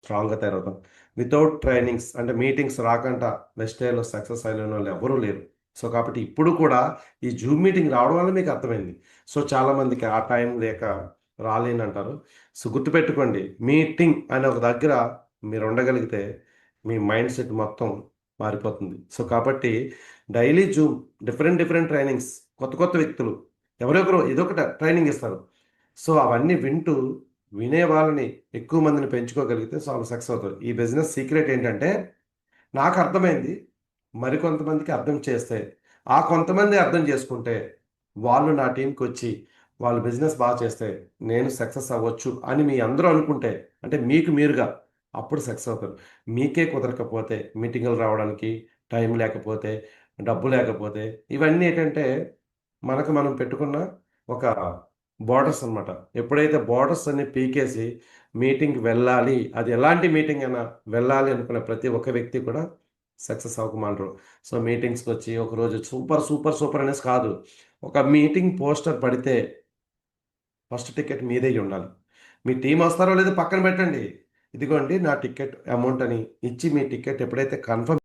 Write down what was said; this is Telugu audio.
స్ట్రాంగ్గా తయారవుతాం. వితౌట్ ట్రైనింగ్స్ అంటే మీటింగ్స్ రాకుండా నెక్స్ట్ డేలో సక్సెస్ అయిన వాళ్ళు ఎవరూ లేరు. సో కాబట్టి ఇప్పుడు కూడా ఈ జూమ్ మీటింగ్ రావడం వల్ల మీకు అర్థమైంది. సో చాలామందికి ఆ టైం లేక రాలేనంటారు. సో గుర్తుపెట్టుకోండి, మీటింగ్ అనే ఒక దగ్గర మీరు ఉండగలిగితే మీ మైండ్ సెట్ మొత్తం మారిపోతుంది. సో కాబట్టి daily Zoom, different different trainings, కొత్త కొత్త వ్యక్తులు ఎవరెవరో ఏదో ఒకటి ట్రైనింగ్ ఇస్తారు. సో అవన్నీ వింటూ వినే వాళ్ళని ఎక్కువ మందిని పెంచుకోగలిగితే సో వాళ్ళు సక్సెస్ అవుతారు. ఈ బిజినెస్ సీక్రెట్ ఏంటంటే నాకు అర్థమైంది, మరికొంతమందికి అర్థం చేస్తే, ఆ కొంతమంది అర్థం చేసుకుంటే వాళ్ళు నా టీంకి వచ్చి వాళ్ళు బిజినెస్ బాగా చేస్తే నేను సక్సెస్ అవ్వచ్చు అని మీ అందరూ అనుకుంటే, అంటే మీకు మీరుగా అప్పుడు సక్సెస్ అవుతారు. మీకే కుదరకపోతే మీటింగులు రావడానికి టైం లేకపోతే, డబ్బు లేకపోతే ఇవన్నీ ఏంటంటే మనకు మనం పెట్టుకున్న ఒక బోర్డర్స్ అన్నమాట. ఎప్పుడైతే బోర్డర్స్ అన్ని పీకేసి మీటింగ్‌కి వెళ్ళాలి, అది ఎలాంటి మీటింగ్ అయినా వెళ్ళాలి అనుకున్న ప్రతి ఒక్క వ్యక్తి కూడా సక్సెస్ అవ్వకమానరు. సో మీటింగ్స్‌కొచ్చి ఒకరోజు సూపర్, సూపర్, సూపర్ అనేసి కాదు. ఒక మీటింగ్ పోస్టర్ పడితే ఫస్ట్ టికెట్ మీదయ్యి ఉండాలి. మీ టీమ్ వస్తారో లేదో పక్కన పెట్టండి. ఇదిగోండి నా టికెట్ అమౌంట్ అని ఇచ్చి మీ టికెట్ ఎప్పుడైతే కన్ఫర్మ్